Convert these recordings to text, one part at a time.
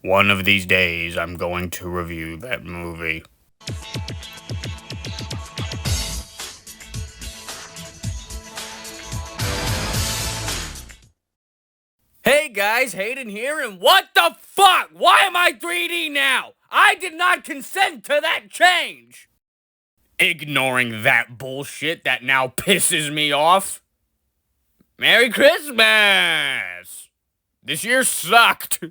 One of these days, I'm going to review that movie. Hey guys, Hayden here, and what the fuck? Why am I 3D now? I did not consent to that change! Ignoring that bullshit that now pisses me off. Merry Christmas! This year sucked.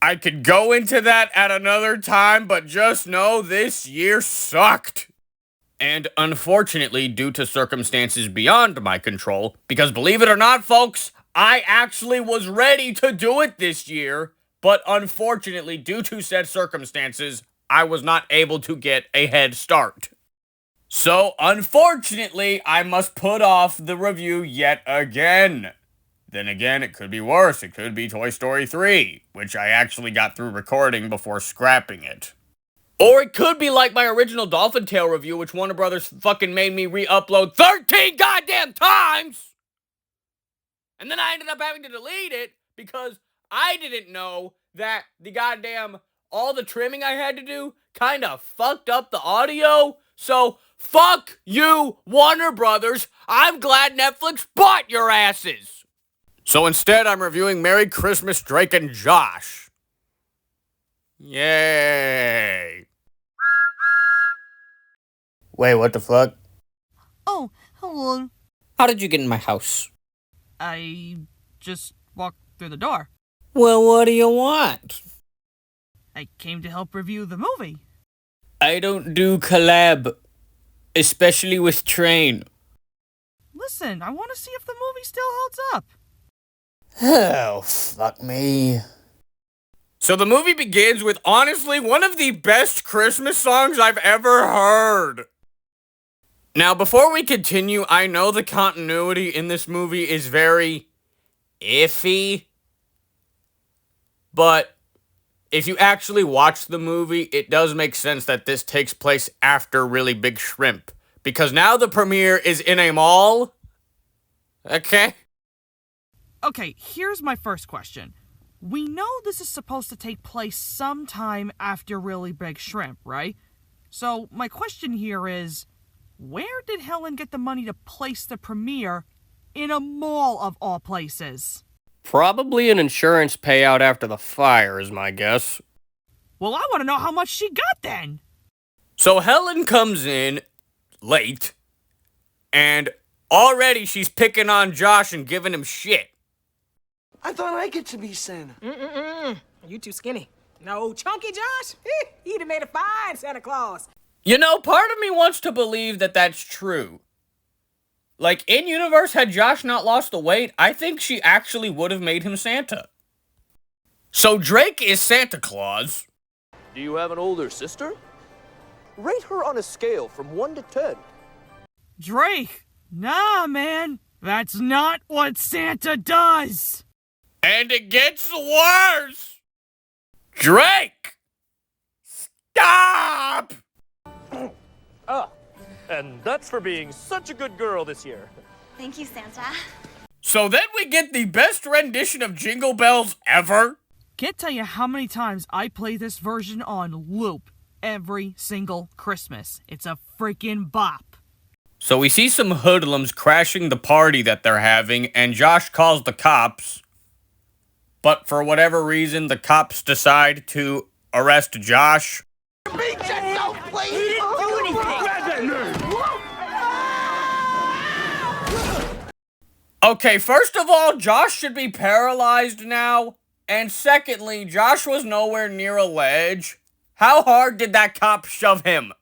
I could go into that at another time, but just know this year sucked. And unfortunately, due to circumstances beyond my control, because believe it or not, folks, I actually was ready to do it this year, but unfortunately, due to said circumstances, I was not able to get a head start. So, unfortunately, I must put off the review yet again. Then again, it could be worse. It could be Toy Story 3, which I actually got through recording before scrapping it. Or it could be like my original Dolphin Tale review, which Warner Brothers fucking made me re-upload 13 goddamn times! And then I ended up having to delete it because I didn't know that the goddamn, all the trimming I had to do kinda fucked up the audio. So, fuck you, Warner Brothers. I'm glad Netflix bought your asses. So instead, I'm reviewing Merry Christmas, Drake and Josh. Yay. Wait, what the fuck? Oh, hello. How did you get in my house? I just walked through the door. Well, what do you want? I came to help review the movie. I don't do collab, especially with Train. Listen, I want to see if the movie still holds up. Oh, fuck me. So the movie begins with, honestly, one of the best Christmas songs I've ever heard. Now, before we continue, I know the continuity in this movie is very iffy, but if you actually watch the movie, it does make sense that this takes place after Really Big Shrimp, because now the premiere is in a mall. Okay? Okay, here's my first question. We know this is supposed to take place sometime after Really Big Shrimp, right? So my question here is, where did Helen get the money to place the premiere in a mall of all places? Probably an insurance payout after the fire is my guess. Well, I want to know how much she got then. So Helen comes in late, and already she's picking on Josh and giving him shit. I thought I get to be Santa. You too skinny. No, chunky Josh? He'd have made a fine Santa Claus. You know, part of me wants to believe that that's true. Like, in universe, had Josh not lost the weight, I think she actually would have made him Santa. So Drake is Santa Claus. Do you have an older sister? Rate her on a scale from 1 to 10. Drake, nah, man. That's not what Santa does. And it gets worse! Drake! Stop! And that's for being such a good girl this year. Thank you, Santa. So then we get the best rendition of Jingle Bells ever. Can't tell you how many times I play this version on loop every single Christmas. It's a freaking bop. So we see some hoodlums crashing the party that they're having, and Josh calls the cops. But for whatever reason, the cops decide to arrest Josh. Okay, first of all, Josh should be paralyzed now. And secondly, Josh was nowhere near a ledge. How hard did that cop shove him?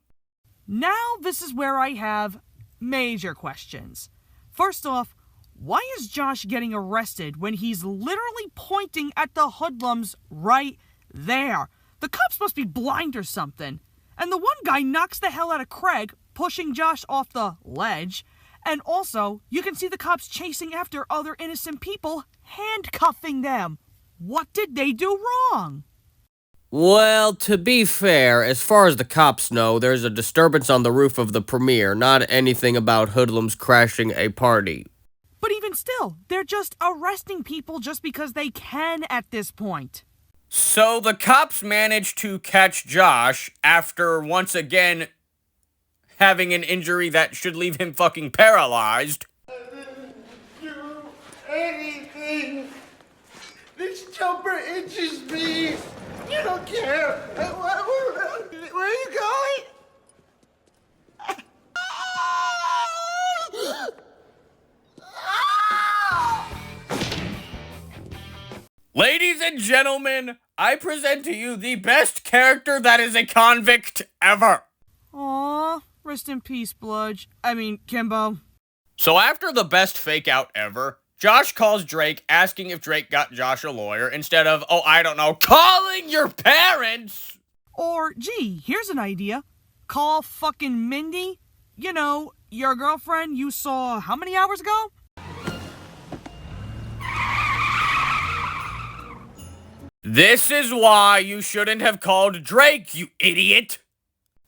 Now this is where I have major questions. First off, why is Josh getting arrested when he's literally pointing at the hoodlums right there? The cops must be blind or something. And the one guy knocks the hell out of Craig, pushing Josh off the ledge. And also, you can see the cops chasing after other innocent people, handcuffing them. What did they do wrong? Well, to be fair, as far as the cops know, there's a disturbance on the roof of the premiere, not anything about hoodlums crashing a party. But even still, they're just arresting people just because they can at this point. So the cops manage to catch Josh after once again having an injury that should leave him fucking paralyzed. Do anything. This jumper itches me. You don't care. Where are you going? Ladies and gentlemen, I present to you the best character that is a convict ever. Aw, rest in peace, Kimbo. So after the best fake out ever, Josh calls Drake asking if Drake got Josh a lawyer instead of, oh, I don't know, calling your parents. Or, gee, here's an idea. Call fucking Mindy. You know, your girlfriend you saw how many hours ago? This is why you shouldn't have called Drake, you idiot.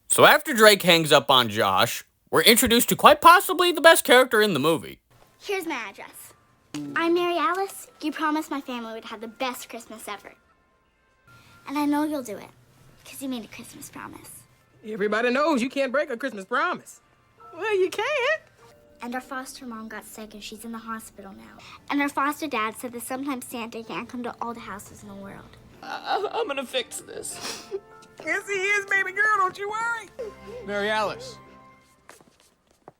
So after Drake hangs up on Josh, we're introduced to quite possibly the best character in the movie. Here's my address. I'm Mary Alice. You promised my family would have the best Christmas ever. And I know you'll do it, because you made a Christmas promise. Everybody knows you can't break a Christmas promise. Well, you can't. And our foster mom got sick and she's in the hospital now. And our foster dad said that sometimes Santa can't come to all the houses in the world. I'm gonna fix this. Yes, he is, baby girl. Don't you worry. Mary Alice.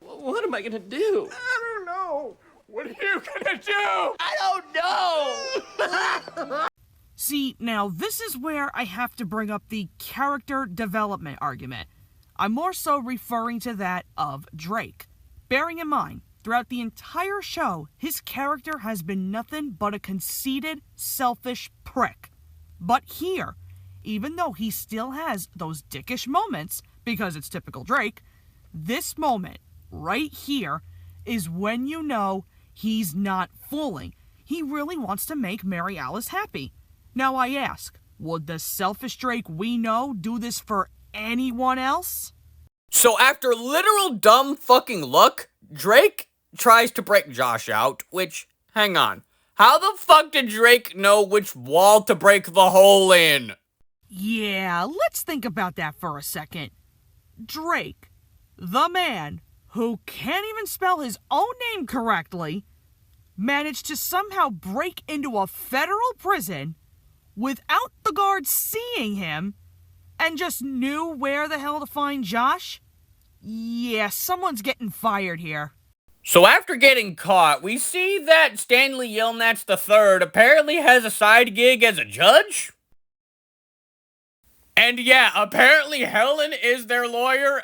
What am I gonna do? I don't know. What are you gonna do? I don't know! See, now this is where I have to bring up the character development argument. I'm more so referring to that of Drake. Bearing in mind, throughout the entire show, his character has been nothing but a conceited, selfish prick. But here, even though he still has those dickish moments, because it's typical Drake, this moment, right here, is when you know he's not fooling. He really wants to make Mary Alice happy. Now I ask, would the selfish Drake we know do this for anyone else? So after literal dumb fucking luck, Drake tries to break Josh out, which, hang on, how the fuck did Drake know which wall to break the hole in? Yeah, let's think about that for a second. Drake, the man who can't even spell his own name correctly, managed to somehow break into a federal prison without the guards seeing him and just knew where the hell to find Josh? Yeah, someone's getting fired here. So after getting caught, we see that Stanley Yelnats III apparently has a side gig as a judge? And yeah, apparently Helen is their lawyer,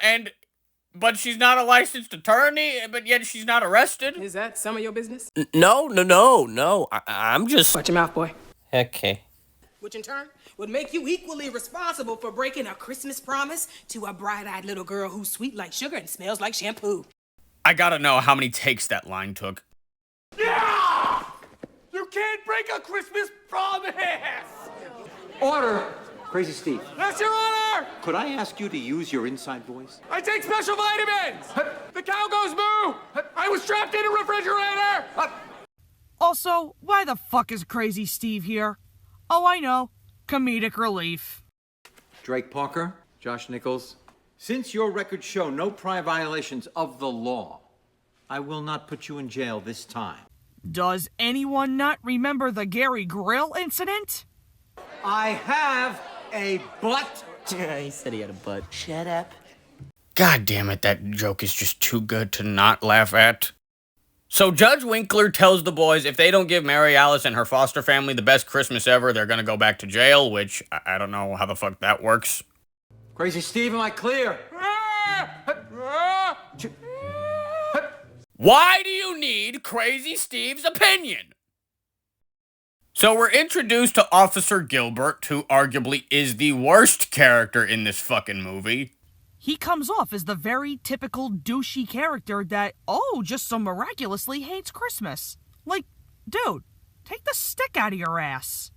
but she's not a licensed attorney, but yet she's not arrested? Is that some of your business? No. I'm just... Watch your mouth, boy. Okay. Which in turn would make you equally responsible for breaking a Christmas promise to a bright-eyed little girl who's sweet like sugar and smells like shampoo. I gotta know how many takes that line took. Yeah! You can't break a Christmas promise! Order! Crazy Steve, That's your honor! could I ask you to use your inside voice? I take special vitamins! The cow goes moo! I was trapped in a refrigerator! Also, why the fuck is Crazy Steve here? Oh, I know. Comedic relief. Drake Parker, Josh Nichols, since your records show no prior violations of the law, I will not put you in jail this time. Does anyone not remember the Gary Grill incident? I have a butt. He said he had a butt. Shut up. God damn it, that joke is just too good to not laugh at. So Judge Winkler tells the boys if they don't give Mary Alice and her foster family the best Christmas ever, they're gonna go back to jail, which I don't know how the fuck that works. Crazy Steve, am I clear? Why do you need Crazy Steve's opinion? So we're introduced to Officer Gilbert, who arguably is the worst character in this fucking movie. He comes off as the very typical douchey character that, just so miraculously hates Christmas. Like, dude, take the stick out of your ass.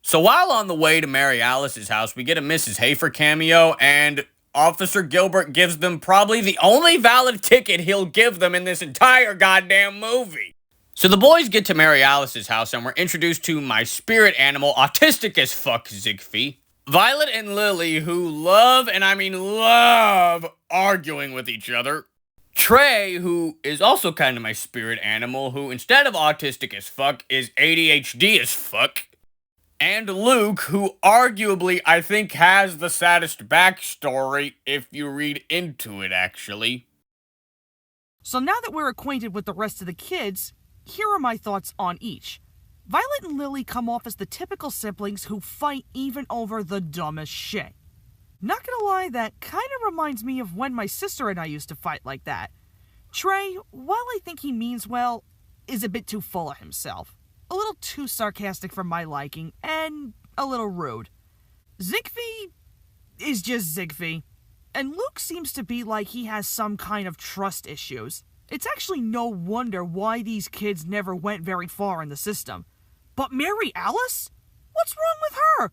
So while on the way to Mary Alice's house, we get a Mrs. Hafer cameo, and Officer Gilbert gives them probably the only valid ticket he'll give them in this entire goddamn movie. So the boys get to Mary Alice's house and we're introduced to my spirit animal, autistic as fuck, Zigbee, Violet and Lily, who love, and I mean love, arguing with each other. Trey, who is also kind of my spirit animal, who instead of autistic as fuck, is ADHD as fuck. And Luke, who arguably I think has the saddest backstory if you read into it, actually. So now that we're acquainted with the rest of the kids, here are my thoughts on each. Violet and Lily come off as the typical siblings who fight even over the dumbest shit. Not gonna lie, that kinda reminds me of when my sister and I used to fight like that. Trey, while I think he means well, is a bit too full of himself. A little too sarcastic for my liking, and a little rude. Zigbee is just Zigbee. And Luke seems to be like he has some kind of trust issues. It's actually no wonder why these kids never went very far in the system. But Mary Alice? What's wrong with her?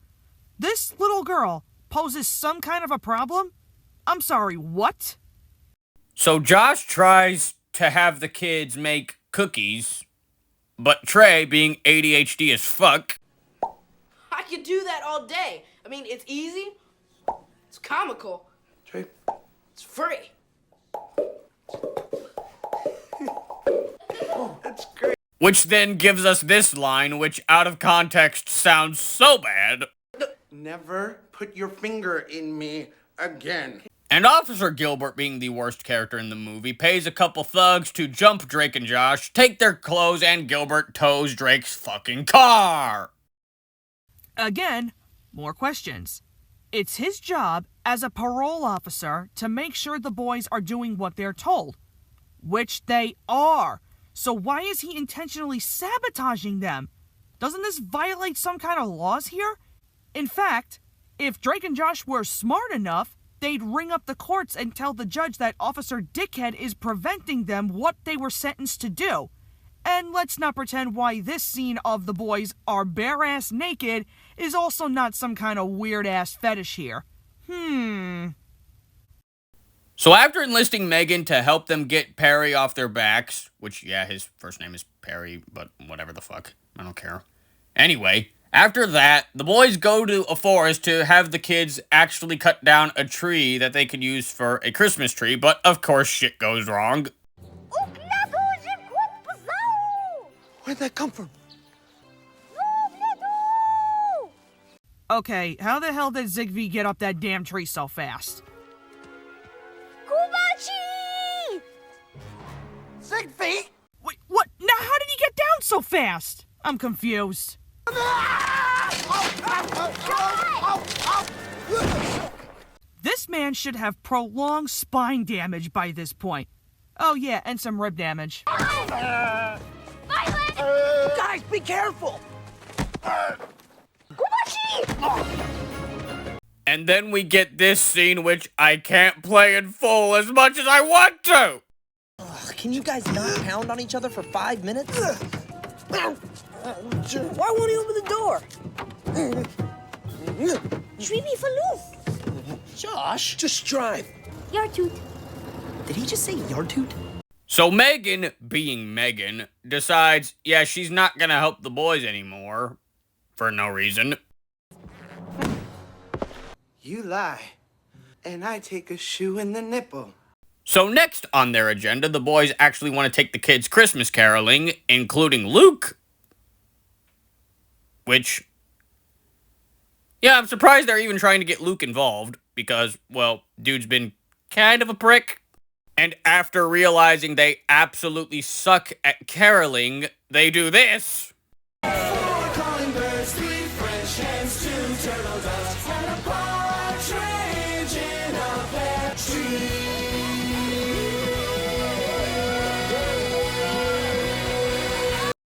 This little girl poses some kind of a problem? I'm sorry, what? So Josh tries to have the kids make cookies, but Trey, being ADHD as fuck... I could do that all day. I mean, it's easy, it's comical, Trey. it's free. That's great. Which then gives us this line, which out of context sounds so bad. Never put your finger in me again. And Officer Gilbert, being the worst character in the movie, pays a couple thugs to jump Drake and Josh, take their clothes, and Gilbert tows Drake's fucking car. Again, more questions. It's his job as a parole officer to make sure the boys are doing what they're told. Which they are. So why is he intentionally sabotaging them? Doesn't this violate some kind of laws here? In fact, if Drake and Josh were smart enough, they'd ring up the courts and tell the judge that Officer Dickhead is preventing them what they were sentenced to do. And let's not pretend why this scene of the boys are bare-ass naked is also not some kind of weird-ass fetish here. So after enlisting Megan to help them get Perry off their backs, which, yeah, his first name is Perry, but whatever the fuck, I don't care. Anyway, after that, the boys go to a forest to have the kids actually cut down a tree that they could use for a Christmas tree, but of course shit goes wrong. Where'd that come from? Okay, how the hell did Zigbee get up that damn tree so fast? Zigbee! Wait, what? Now how did he get down so fast? I'm confused. This man should have prolonged spine damage by this point. Oh yeah, and some rib damage. Violet! Guys, be careful! And then we get this scene, which I can't play in full as much as I want to! Can you guys not pound on each other for 5 minutes? Why won't he open the door? Josh, just drive. Your toot. Did he just say your toot? So Megan, being Megan, decides, yeah, she's not gonna help the boys anymore. For no reason. You lie, and I take a shoe in the nipple. So next on their agenda, the boys actually want to take the kids Christmas caroling, including Luke. Which, yeah, I'm surprised they're even trying to get Luke involved, because, well, dude's been kind of a prick. And after realizing they absolutely suck at caroling, they do this.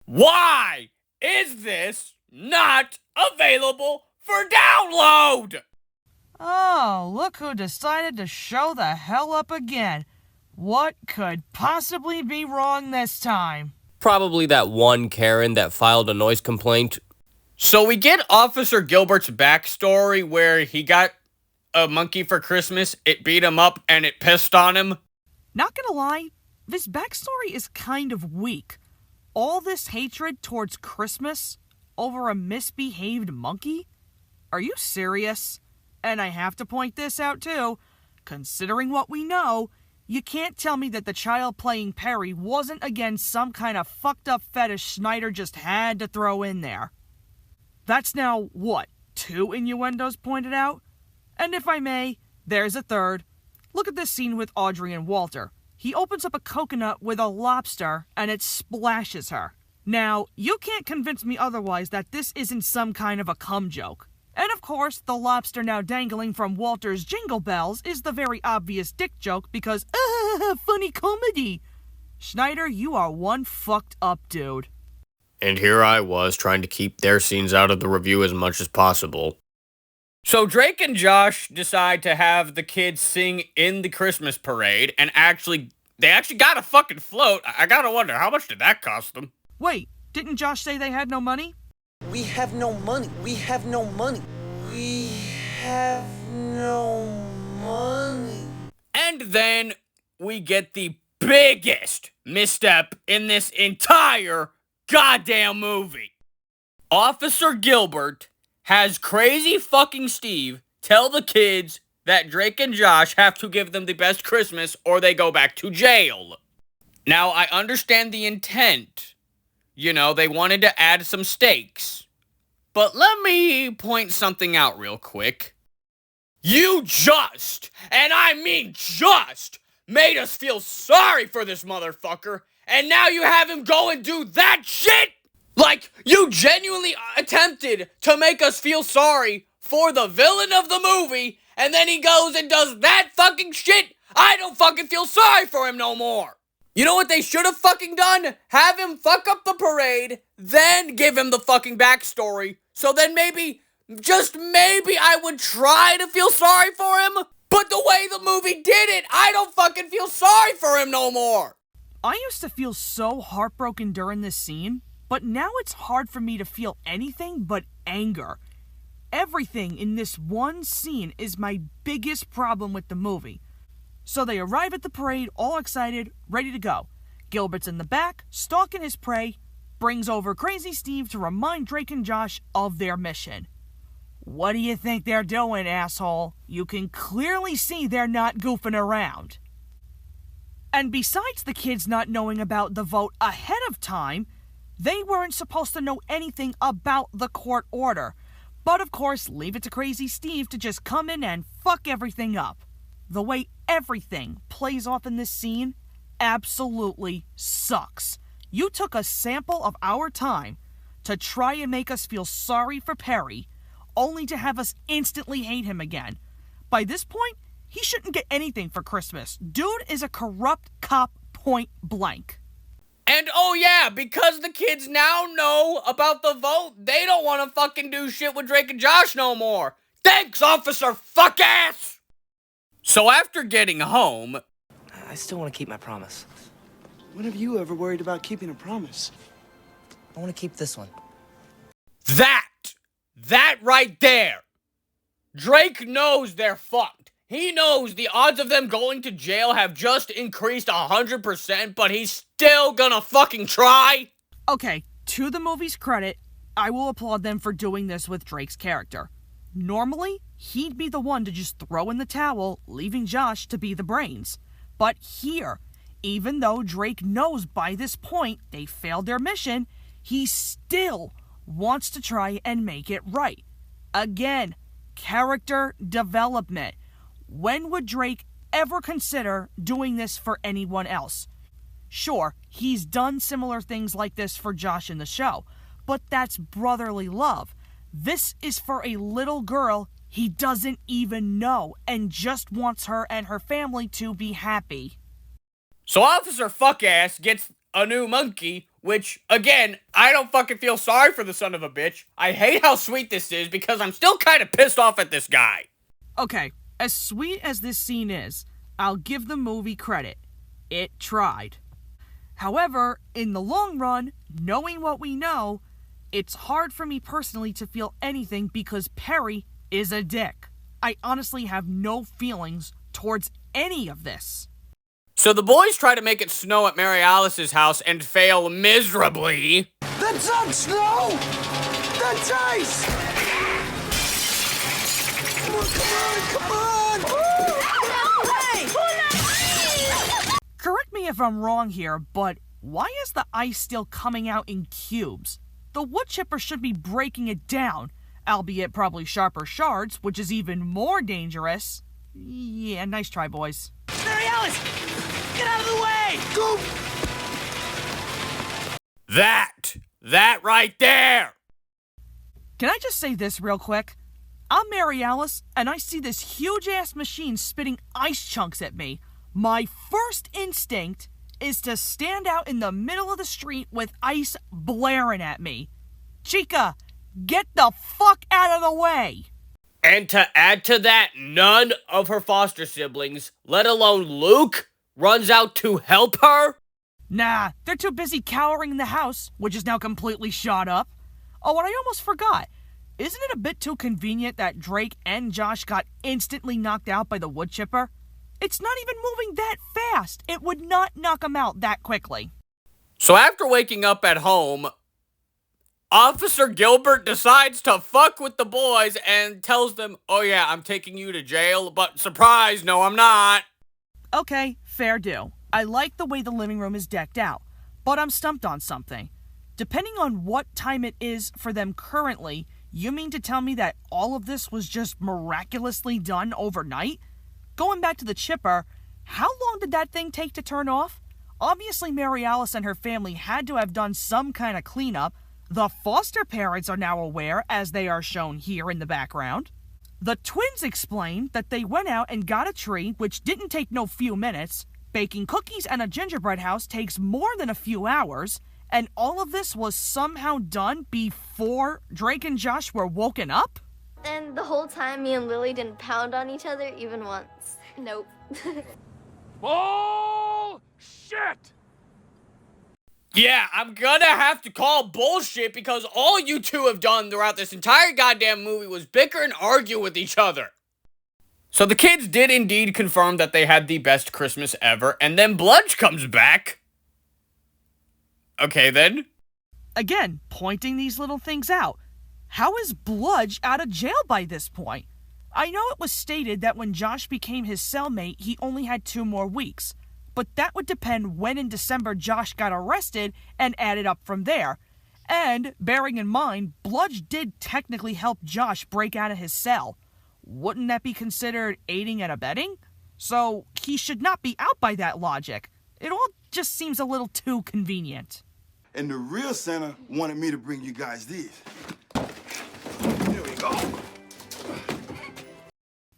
Why is this not available for download? Oh, look who decided to show the hell up again. What could possibly be wrong this time? Probably that one Karen that filed a noise complaint. So we get Officer Gilbert's backstory where he got a monkey for Christmas, it beat him up, and it pissed on him. Not gonna lie, this backstory is kind of weak. All this hatred towards Christmas over a misbehaved monkey? Are you serious? And I have to point this out too. Considering what we know, you can't tell me that the child playing Perry wasn't again some kind of fucked up fetish Snyder just had to throw in there. That's now, what, 2 innuendos pointed out? And if I may, there's a third. Look at this scene with Audrey and Walter. He opens up a coconut with a lobster and it splashes her. Now, you can't convince me otherwise that this isn't some kind of a cum joke. And of course, the lobster now dangling from Walter's jingle bells is the very obvious dick joke because, funny comedy. Snyder, you are one fucked up dude. And here I was trying to keep their scenes out of the review as much as possible. So Drake and Josh decide to have the kids sing in the Christmas parade, and they actually got a fucking float. I gotta wonder, how much did that cost them? Wait, didn't Josh say they had no money? We have no money. We have no money. We have no money. And then we get the biggest misstep in this entire goddamn movie. Officer Gilbert has crazy fucking Steve tell the kids that Drake and Josh have to give them the best Christmas or they go back to jail. Now, I understand the intent. You know, they wanted to add some stakes. But let me point something out real quick. You just, and I mean just, made us feel sorry for this motherfucker, and now you have him go and do that shit? Like, you genuinely attempted to make us feel sorry for the villain of the movie, and then he goes and does that fucking shit? I don't fucking feel sorry for him no more. You know what they should have fucking done? Have him fuck up the parade, then give him the fucking backstory, so then maybe, just maybe I would try to feel sorry for him? But the way the movie did it, I don't fucking feel sorry for him no more. I used to feel so heartbroken during this scene, but now it's hard for me to feel anything but anger. Everything in this one scene is my biggest problem with the movie. So they arrive at the parade all excited, ready to go. Gilbert's in the back, stalking his prey, brings over Crazy Steve to remind Drake and Josh of their mission. What do you think they're doing, asshole? You can clearly see they're not goofing around. And besides the kids not knowing about the vote ahead of time, they weren't supposed to know anything about the court order. But of course, leave it to Crazy Steve to just come in and fuck everything up. The way everything plays off in this scene absolutely sucks. You took a sample of our time to try and make us feel sorry for Perry, only to have us instantly hate him again. By this point, he shouldn't get anything for Christmas. Dude is a corrupt cop, point blank. And oh yeah, because the kids now know about the vote, they don't want to fucking do shit with Drake and Josh no more. Thanks, Officer Fuckass! So after getting home... I still want to keep my promise. When have you ever worried about keeping a promise? I want to keep this one. That right there! Drake knows they're fucked. He knows the odds of them going to jail have just increased 100%, but he's still gonna fucking try? Okay, to the movie's credit, I will applaud them for doing this with Drake's character. Normally, he'd be the one to just throw in the towel, leaving Josh to be the brains. But here, even though Drake knows by this point they failed their mission, he still wants to try and make it right. Again, character development. When would Drake ever consider doing this for anyone else? Sure, he's done similar things like this for Josh in the show, but that's brotherly love. This is for a little girl he doesn't even know and just wants her and her family to be happy. So Officer Fuckass gets a new monkey, which, again, I don't fucking feel sorry for the son of a bitch. I hate how sweet this is because I'm still kind of pissed off at this guy. Okay, as sweet as this scene is, I'll give the movie credit. It tried. However, in the long run, knowing what we know, it's hard for me personally to feel anything because Perry is a dick. I honestly have no feelings towards any of this. So the boys try to make it snow at Mary Alice's house and fail miserably. That's not snow! That's ice! Come on! Correct me if I'm wrong here, but why is the ice still coming out in cubes? The wood chipper should be breaking it down, albeit probably sharper shards, which is even more dangerous. Yeah, nice try, boys. Mary Alice! Get out of the way! Go! That right there! Can I just say this real quick? I'm Mary Alice, and I see this huge-ass machine spitting ice chunks at me. My first instinct is to stand out in the middle of the street with ice blaring at me. Chica, get the fuck out of the way! And to add to that, none of her foster siblings, let alone Luke, runs out to help her? Nah, they're too busy cowering in the house, which is now completely shot up. Oh, and I almost forgot. Isn't it a bit too convenient that Drake and Josh got instantly knocked out by the wood chipper? It's not even moving that fast. It would not knock them out that quickly. So after waking up at home, Officer Gilbert decides to fuck with the boys and tells them, oh yeah, I'm taking you to jail, but surprise, no I'm not. Okay, fair due. I like the way the living room is decked out, but I'm stumped on something. Depending on what time it is for them currently, you mean to tell me that all of this was just miraculously done overnight? Going back to the chipper, how long did that thing take to turn off? Obviously, Mary Alice and her family had to have done some kind of cleanup. The foster parents are now aware, as they are shown here in the background. The twins explained that they went out and got a tree, which didn't take no few minutes. Baking cookies and a gingerbread house takes more than a few hours. And all of this was somehow done before Drake and Josh were woken up? And the whole time, me and Lily didn't pound on each other even once. Nope. Bullshit! Yeah, I'm gonna have to call bullshit because all you two have done throughout this entire goddamn movie was bicker and argue with each other. So the kids did indeed confirm that they had the best Christmas ever, and then Bludge comes back. Okay, then. Again, pointing these little things out. How is Bludge out of jail by this point? I know it was stated that when Josh became his cellmate, he only had 2 more weeks. But that would depend when in December Josh got arrested and added up from there. And, bearing in mind, Bludge did technically help Josh break out of his cell. Wouldn't that be considered aiding and abetting? So, he should not be out by that logic. It all just seems a little too convenient. And the real Santa wanted me to bring you guys these. Here we go.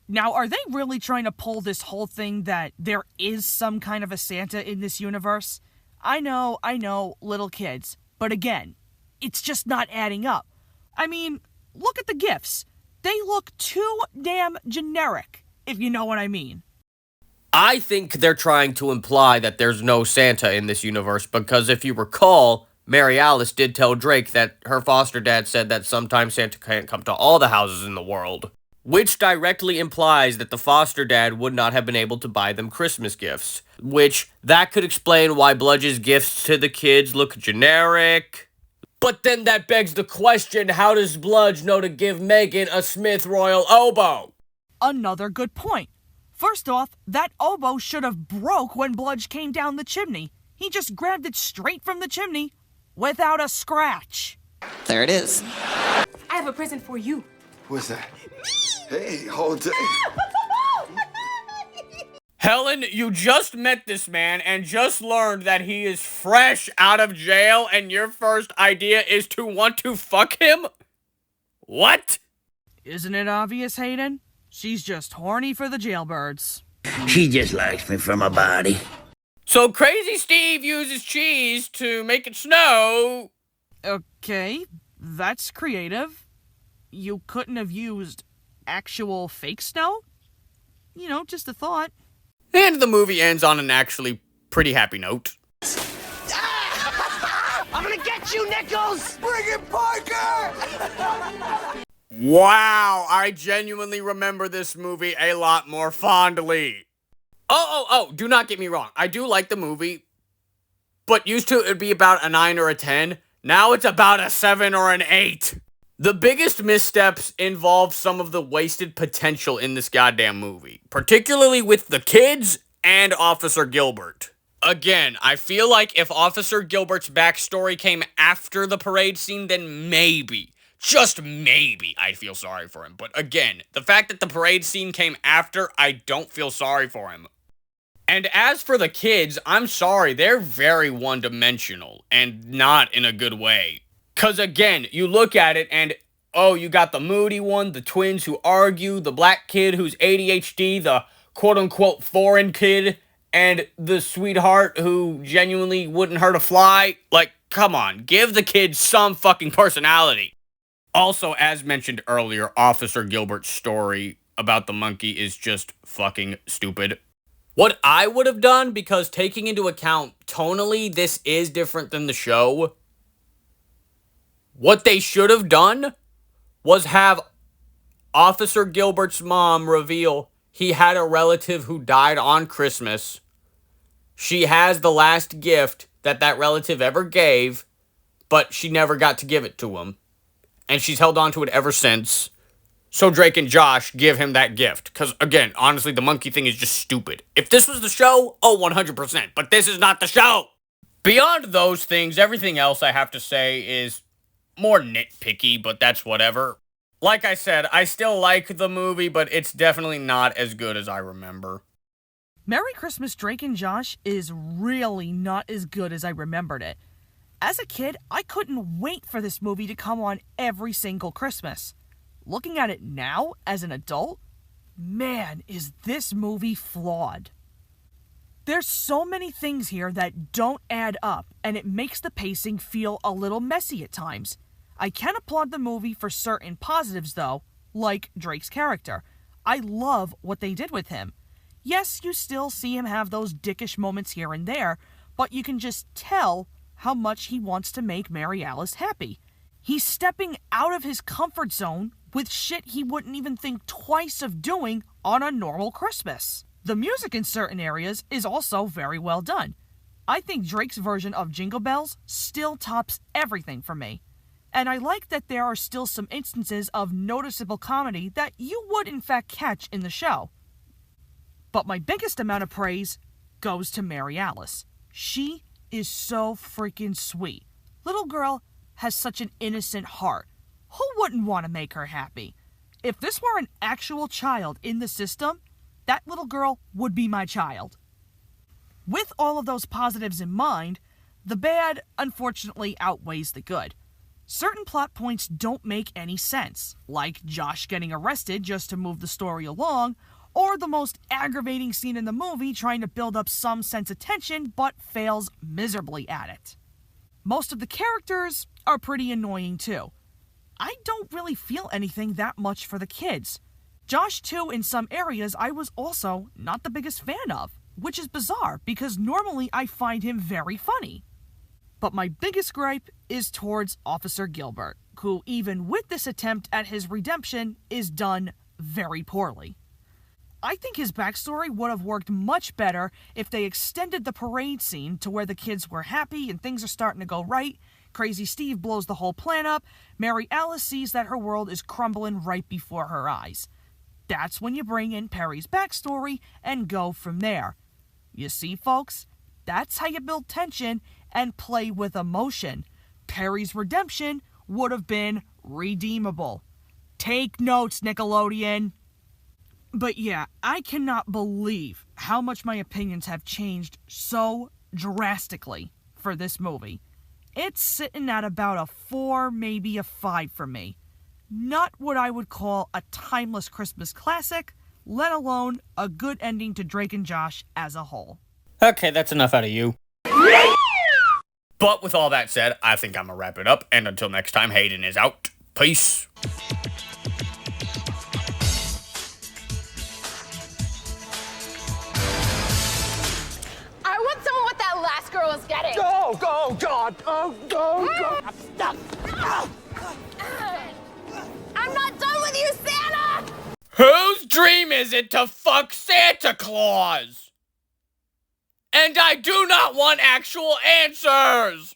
Now, are they really trying to pull this whole thing that there is some kind of a Santa in this universe? I know, little kids. But again, it's just not adding up. I mean, look at the gifts. They look too damn generic, if you know what I mean. I think they're trying to imply that there's no Santa in this universe because if you recall, Mary Alice did tell Drake that her foster dad said that sometimes Santa can't come to all the houses in the world. Which directly implies that the foster dad would not have been able to buy them Christmas gifts. Which, that could explain why Bludge's gifts to the kids look generic. But then that begs the question, how does Bludge know to give Megan a Smith Royal oboe? Another good point. First off, that oboe should have broke when Bludge came down the chimney. He just grabbed it straight from the chimney without a scratch. There it is. I have a present for you. What's that? Hey, hold it. Helen, you just met this man and just learned that he is fresh out of jail and your first idea is to want to fuck him? What? Isn't it obvious, Hayden? She's just horny for the jailbirds. She just likes me for my body. So Crazy Steve uses cheese to make it snow. Okay, that's creative. You couldn't have used actual fake snow? You know, just a thought. And the movie ends on an actually pretty happy note. I'm gonna get you, Nichols! Bring it, Parker! Wow, I genuinely remember this movie a lot more fondly. Do not get me wrong. I do like the movie, but used to it'd be about a 9 or a 10. Now it's about a 7 or an 8. The biggest missteps involve some of the wasted potential in this goddamn movie, particularly with the kids and Officer Gilbert. Again, I feel like if Officer Gilbert's backstory came after the parade scene, then maybe, just maybe, I'd feel sorry for him. But again, the fact that the parade scene came after, I don't feel sorry for him. And as for the kids, I'm sorry, they're very one-dimensional, and not in a good way. Because again, you look at it and, oh, you got the moody one, the twins who argue, the black kid who's ADHD, the quote-unquote foreign kid, and the sweetheart who genuinely wouldn't hurt a fly. Like, come on, give the kids some fucking personality. Also, as mentioned earlier, Officer Gilbert's story about the monkey is just fucking stupid. What I would have done, because taking into account tonally this is different than the show, what they should have done was have Officer Gilbert's mom reveal he had a relative who died on Christmas. She has the last gift that relative ever gave, but she never got to give it to him. And she's held on to it ever since. So Drake and Josh give him that gift. Because, again, honestly, the monkey thing is just stupid. If this was the show, 100%. But this is not the show! Beyond those things, everything else I have to say is more nitpicky, but that's whatever. Like I said, I still like the movie, but it's definitely not as good as I remember. Merry Christmas, Drake and Josh is really not as good as I remembered it. As a kid, I couldn't wait for this movie to come on every single Christmas. Looking at it now, as an adult, man, is this movie flawed. There's so many things here that don't add up, and it makes the pacing feel a little messy at times. I can applaud the movie for certain positives, though, like Drake's character. I love what they did with him. Yes, you still see him have those dickish moments here and there, but you can just tell how much he wants to make Mary Alice happy. He's stepping out of his comfort zone with shit he wouldn't even think twice of doing on a normal Christmas. The music in certain areas is also very well done. I think Drake's version of Jingle Bells still tops everything for me. And I like that there are still some instances of noticeable comedy that you would in fact catch in the show. But my biggest amount of praise goes to Mary Alice. She is so freaking sweet. Little girl has such an innocent heart. Who wouldn't want to make her happy? If this were an actual child in the system, that little girl would be my child. With all of those positives in mind, the bad unfortunately outweighs the good. Certain plot points don't make any sense, like Josh getting arrested just to move the story along, or the most aggravating scene in the movie trying to build up some sense of tension but fails miserably at it. Most of the characters are pretty annoying too. I don't really feel anything that much for the kids. Josh too, in some areas, I was also not the biggest fan of, which is bizarre because normally I find him very funny. But my biggest gripe is towards Officer Gilbert, who even with this attempt at his redemption is done very poorly. I think his backstory would have worked much better if they extended the parade scene to where the kids were happy and things are starting to go right. Crazy Steve blows the whole plan up. Mary Alice sees that her world is crumbling right before her eyes. That's when you bring in Perry's backstory and go from there. You see, folks? That's how you build tension and play with emotion. Perry's redemption would have been redeemable. Take notes, Nickelodeon. But yeah, I cannot believe how much my opinions have changed so drastically for this movie. It's sitting at about a 4, maybe a 5 for me. Not what I would call a timeless Christmas classic, let alone a good ending to Drake and Josh as a whole. Okay, that's enough out of you. But with all that said, I think I'm gonna wrap it up, and until next time, Hayden is out. Peace. I want someone what that last girl was getting. Oh, God. Oh, God. I'm stuck. I'm not done with you, Santa! Whose dream is it to fuck Santa Claus? And I do not want actual answers!